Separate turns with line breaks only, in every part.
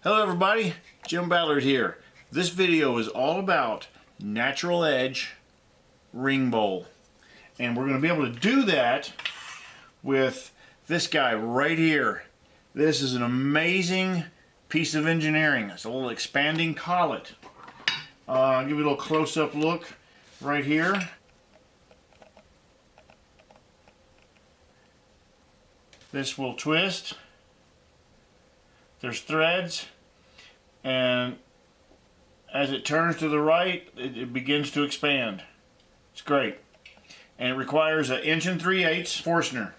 Hello everybody, Jim Ballard here. This video is all about natural edge ring bowl. And we're going to be able to do that with this guy right here. This is an amazing piece of engineering. It's a little expanding collet. I'll give you a little close-up look right here. This will twist. There's threads, and as it turns to the right, it begins to expand. It's great. And it requires an 1 3/8 Forstner.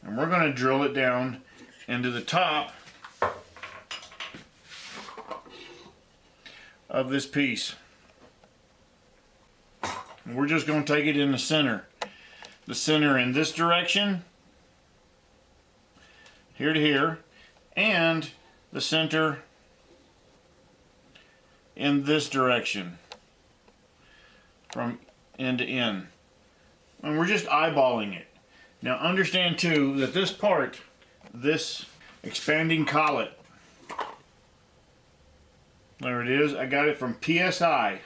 And we're going to drill it down into the top of this piece. And we're just going to take it in the center. The center in this direction, here to here, and the center in this direction from end to end. And we're just eyeballing it. Now understand too that this part, this expanding collet, there it is, I got it from PSI.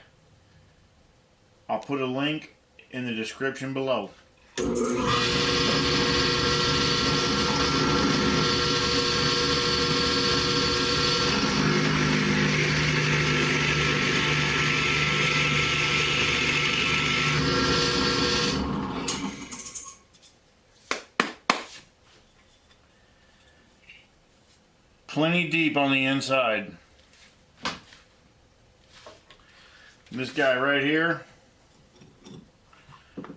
I'll put a link in the description below. Plenty deep on the inside. This guy right here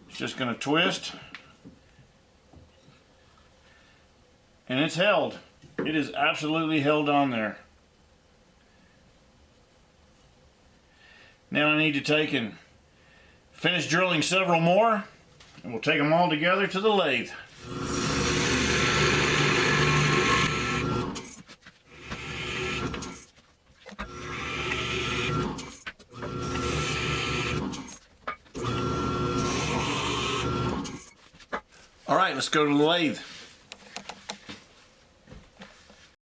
is just going to twist, and it's held. It is absolutely held on there. Now I need to take and finish drilling several more, and we'll take them all together to the lathe. All right, let's go to the lathe.